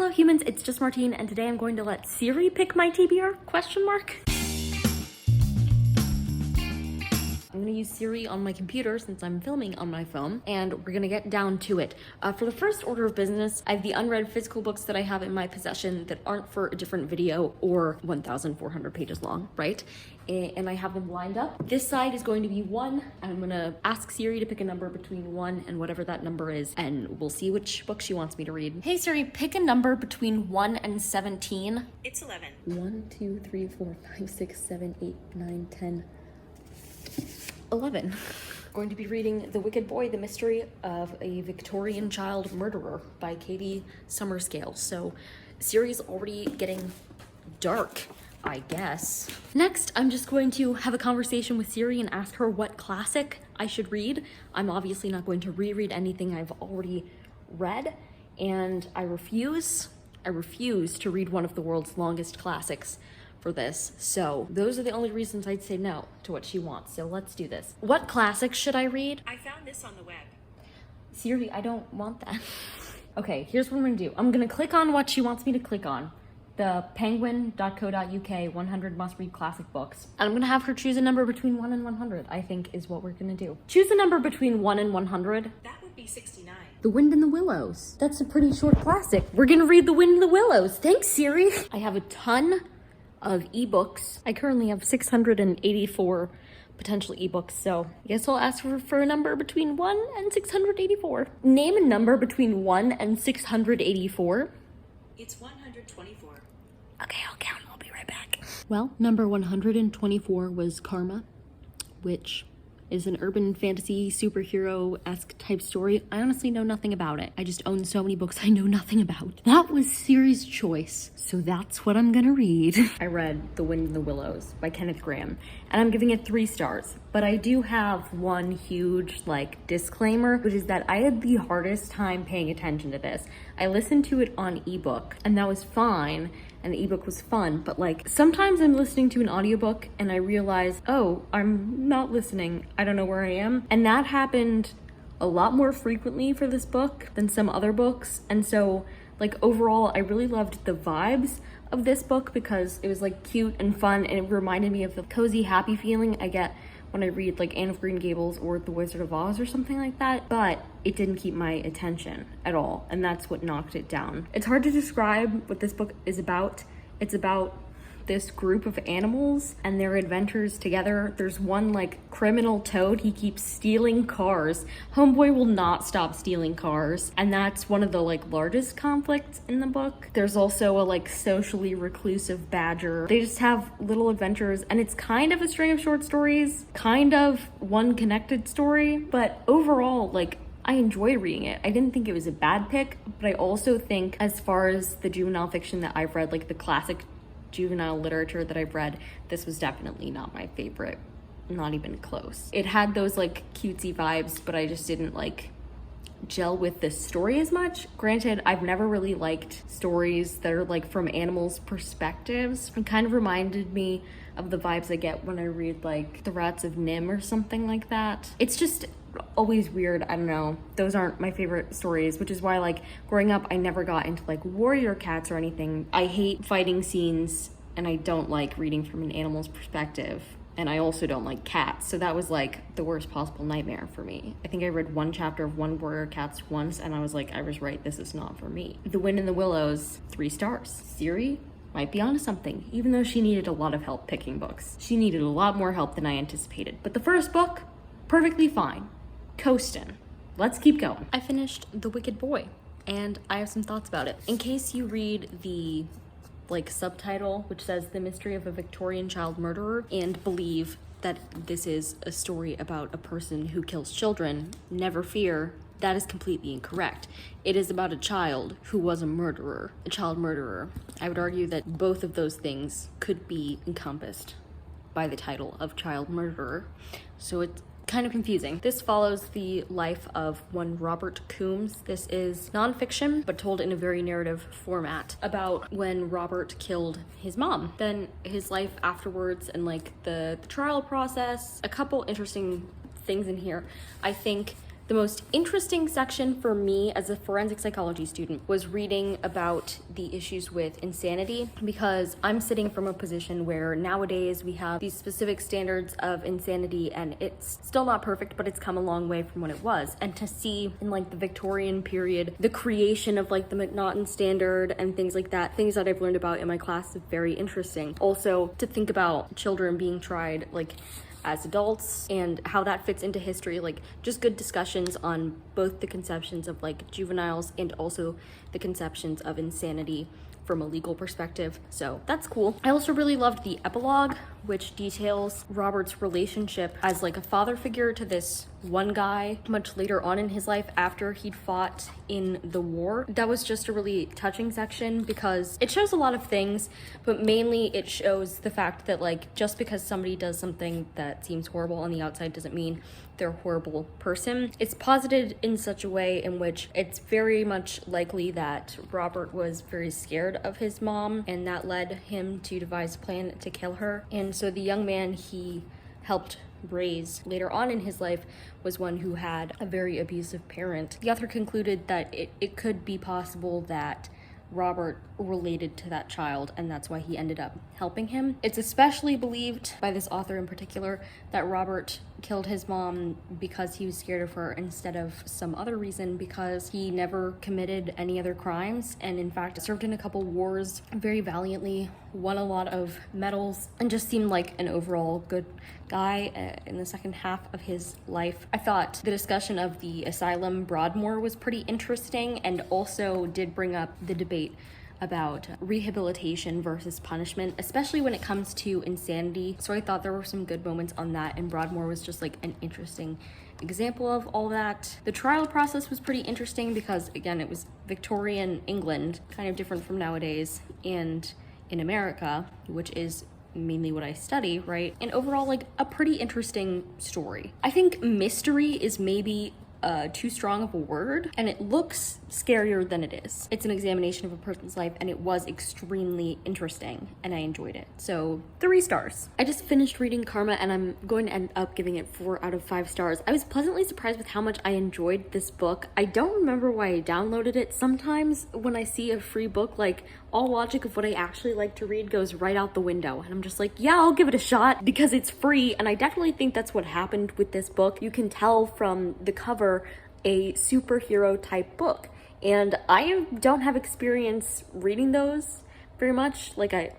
Hello humans, it's just Martine, and today I'm going to let Siri pick my TBR, question mark. I'm gonna use Siri on my computer since I'm filming on my phone, and we're gonna get down to it. For the first order of business, I have the unread physical books that I have in my possession that aren't for a different video or 1,400 pages long, right? And I have them lined up. This side is going to be 1, and I'm gonna ask Siri to pick a number between 1 and whatever that number is, and we'll see which book she wants me to read. Hey Siri, pick a number between 1 and 17. It's 11. 1, 2, 3, 4, 5, 6, 7, 8, 9, 10, 11. Going to be reading The Wicked Boy, The Mystery of a Victorian Child Murderer by Katie Summerscale. So Siri's already getting dark, I guess. Next, I'm just going to have a conversation with Siri and ask her what classic I should read. I'm obviously not going to reread anything I've already read, and I refuse to read one of the world's longest classics for this. So those are the only reasons I'd say no to what she wants. So let's do this. What classics should I read? I found this on the web. Siri, I don't want that. Okay, here's what I'm gonna do. I'm gonna click on what she wants me to click on. The penguin.co.uk 100 must-read classic books. And I'm gonna have her choose a number between 1 and 100, I think is what we're gonna do. Choose a number between 1 and 100. That would be 69. The Wind in the Willows. That's a pretty short classic. We're gonna read The Wind in the Willows. Thanks, Siri. I have a ton of ebooks. I currently have 684 potential ebooks, so I guess I'll ask for a number between 1 and 684. Name a number between 1 and 684. It's 124. Okay, I'll count. I'll be right back. Well, number 124 was Karma, which is an urban fantasy superhero-esque type story. I honestly know nothing about it. I just own so many books I know nothing about. That was Siri's choice, so that's what I'm gonna read. I read The Wind in the Willows by Kenneth Grahame, and I'm giving it 3 stars. But I do have one huge, disclaimer, which is that I had the hardest time paying attention to this. I listened to it on ebook, and that was fine, and the ebook was fun, but sometimes I'm listening to an audiobook and I realize, oh, I'm not listening. I don't know where I am. And that happened a lot more frequently for this book than some other books. And so overall, I really loved the vibes of this book because it was cute and fun, and it reminded me of the cozy, happy feeling I get when I read Anne of Green Gables or The Wizard of Oz or something like that, but it didn't keep my attention at all, and that's what knocked it down. It's hard to describe what this book is about. It's about this group of animals and their adventures together. There's one criminal toad. He keeps stealing cars. Homeboy will not stop stealing cars, and that's one of the largest conflicts in the book. There's also a socially reclusive badger. They just have little adventures, and it's kind of a string of short stories, kind of one connected story, but overall I enjoyed reading it. I didn't think it was a bad pick, but I also think as far as the juvenile fiction that I've read, the classic juvenile literature that I've read, this was definitely not my favorite. Not even close. It had those cutesy vibes, but I just didn't gel with the story as much. Granted, I've never really liked stories that are from animals' perspectives. It kind of reminded me of the vibes I get when I read The Rats of Nim or something like that. It's just always weird. I don't know. Those aren't my favorite stories, which is why growing up I never got into warrior cats or anything. I hate fighting scenes, and I don't like reading from an animal's perspective, and I also don't like cats, so that was the worst possible nightmare for me. I think I read one chapter of One Warrior Cats once, and I was I was right, this is not for me. The Wind in the Willows, 3 stars. Siri might be onto something, even though she needed a lot of help picking books. She needed a lot more help than I anticipated, but the first book, perfectly fine. Coastin'. Let's keep going. I finished The Wicked Boy, and I have some thoughts about it. In case you read the subtitle, which says The Mystery of a Victorian Child Murderer, and believe that this is a story about a person who kills children, never fear, that is completely incorrect. It is about a child who was a murderer, a child murderer. I would argue that both of those things could be encompassed by the title of child murderer, so it's kind of confusing. This follows the life of one Robert Coombs. This is nonfiction, but told in a very narrative format about when Robert killed his mom, then his life afterwards, and the trial process. A couple interesting things in here. I think The most interesting section for me as a forensic psychology student was reading about the issues with insanity, because I'm sitting from a position where nowadays we have these specific standards of insanity, and it's still not perfect, but it's come a long way from what it was. And to see in like the Victorian period, the creation of like the McNaughton standard and things like that, things that I've learned about in my class, is very interesting. Also, to think about children being tried like as adults and how that fits into history, like just good discussions on both the conceptions of like juveniles and also the conceptions of insanity from a legal perspective. So that's cool. I also really loved the epilogue, which details Robert's relationship as like a father figure to this one guy much later on in his life after he'd fought in the war. That was just a really touching section because it shows a lot of things, but mainly it shows the fact that like just because somebody does something that seems horrible on the outside doesn't mean they're a horrible person. It's posited in such a way in which it's very much likely that Robert was very scared of his mom, and that led him to devise a plan to kill her. And so the young man he helped raise later on in his life was one who had a very abusive parent. The author concluded that it could be possible that Robert related to that child, and that's why he ended up helping him. It's especially believed by this author in particular that Robert killed his mom because he was scared of her instead of some other reason, because he never committed any other crimes and in fact served in a couple wars very valiantly, won a lot of medals, and just seemed like an overall good guy in the second half of his life. I thought the discussion of the asylum Broadmoor was pretty interesting, and also did bring up the debate about rehabilitation versus punishment, especially when it comes to insanity. So I thought there were some good moments on that, and Broadmoor was just like an interesting example of all that. The trial process was pretty interesting because, again, it was Victorian England, kind of different from nowadays, and in America, which is mainly what I study, right? And overall, like a pretty interesting story. I think mystery is maybe too strong of a word, and it looks scarier than it is. It's an examination of a person's life, and it was extremely interesting, and I enjoyed it. So 3 stars. I just finished reading Karma, and I'm going to end up giving it 4 out of 5 stars. I was pleasantly surprised with how much I enjoyed this book. I don't remember why I downloaded it. Sometimes when I see a free book, like all logic of what I actually like to read goes right out the window, and I'm just like, yeah, I'll give it a shot because it's free. And I definitely think that's what happened with this book. You can tell from the cover a superhero type book, and I don't have experience reading those very much. Like I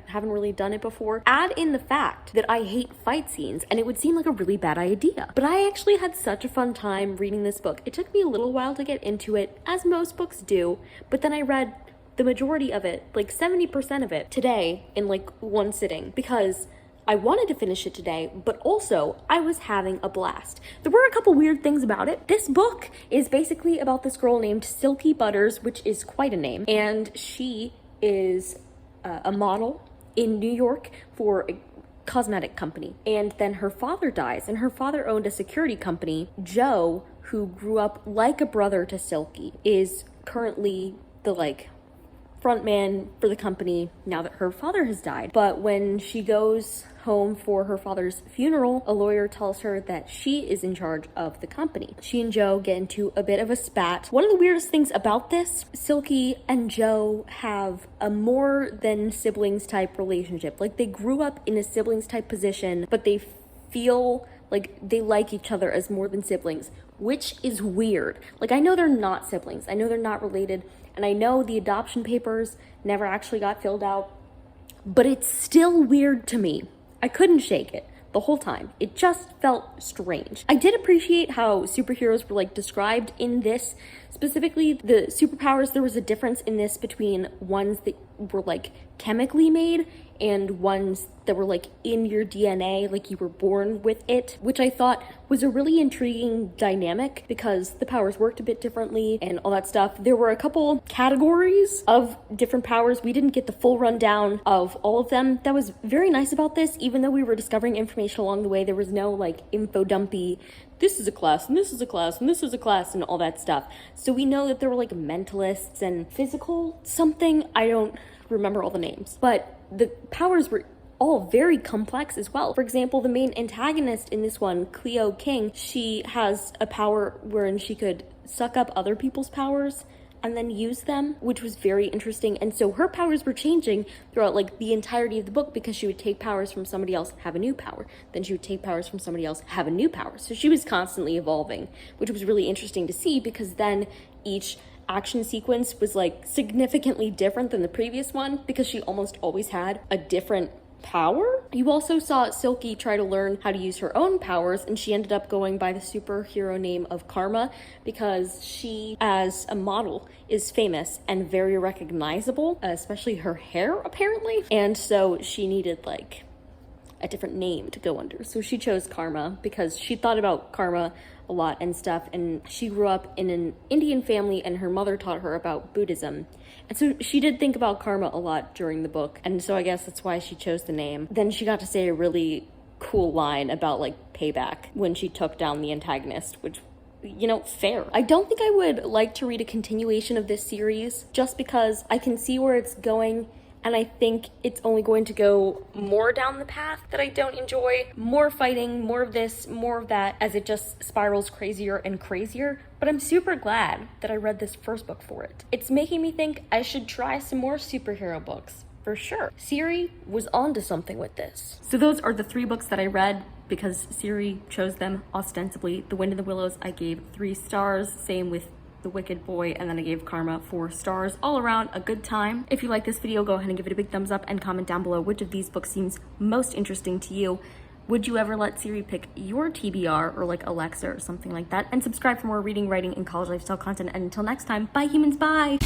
haven't really done it before. Add in the fact that I hate fight scenes, and it would seem like a really bad idea, but I actually had such a fun time reading this book. It took me a little while to get into it, as most books do, but then I read the majority of it, like 70% of it, today in like one sitting, because I wanted to finish it today, but also I was having a blast. There were a couple weird things about it. This book is basically about this girl named Silky Butters, which is quite a name, and she is a model in New York for a cosmetic company. And then her father dies, and her father owned a security company. Joe, who grew up like a brother to Silky, is currently the like front man for the company now that her father has died. But when she goes home for her father's funeral, a lawyer tells her that she is in charge of the company. She and Joe get into a bit of a spat. One of the weirdest things about this, Silky and Joe have a more than siblings type relationship. Like they grew up in a siblings type position, but they feel like they like each other as more than siblings, which is weird. Like I know they're not siblings, I know they're not related, and I know the adoption papers never actually got filled out, but it's still weird to me. I couldn't shake it the whole time. It just felt strange. I did appreciate how superheroes were like described in this. Specifically, the superpowers, there was a difference in this between ones that were like chemically made and ones that were like in your DNA, like you were born with it, which I thought was a really intriguing dynamic because the powers worked a bit differently and all that stuff. There were a couple categories of different powers. We didn't get the full rundown of all of them. That was very nice about this. Even though we were discovering information along the way, there was no like info dumpy, this is a class and this is a class and this is a class and all that stuff. So we know that there were like mentalists and physical something. I don't remember all the names, but the powers were all very complex as well. For example, the main antagonist in this one, Cleo King, she has a power wherein she could suck up other people's powers and then use them, which was very interesting. And so her powers were changing throughout like the entirety of the book, because she would take powers from somebody else, have a new power. Then she would take powers from somebody else, have a new power. So she was constantly evolving, which was really interesting to see, because then each action sequence was like significantly different than the previous one, because she almost always had a different power. You also saw Silky try to learn how to use her own powers, and she ended up going by the superhero name of Karma, because she, as a model, is famous and very recognizable, especially her hair, apparently. And so she needed like a different name to go under. So she chose Karma because she thought about karma a lot and stuff, and she grew up in an Indian family and her mother taught her about Buddhism. And so she did think about karma a lot during the book, and so I guess that's why she chose the name. Then she got to say a really cool line about like payback when she took down the antagonist, which, you know, fair. I don't think I would like to read a continuation of this series, just because I can see where it's going, and I think it's only going to go more down the path that I don't enjoy. More fighting, more of this, more of that, as it just spirals crazier and crazier. But I'm super glad that I read this first book for it. It's making me think I should try some more superhero books, for sure. Siri was onto something with this. So those are the 3 books that I read, because Siri chose them ostensibly. The Wind in the Willows I gave 3 stars, same with The Wicked Boy, and then I gave Karma 4 stars. All around a good time. If you like this video, go ahead and give it a big thumbs up and comment down below which of these books seems most interesting to you. Would you ever let Siri pick your TBR, or like Alexa or something like that? And subscribe for more reading, writing, and college lifestyle content. And until next time, bye humans, bye!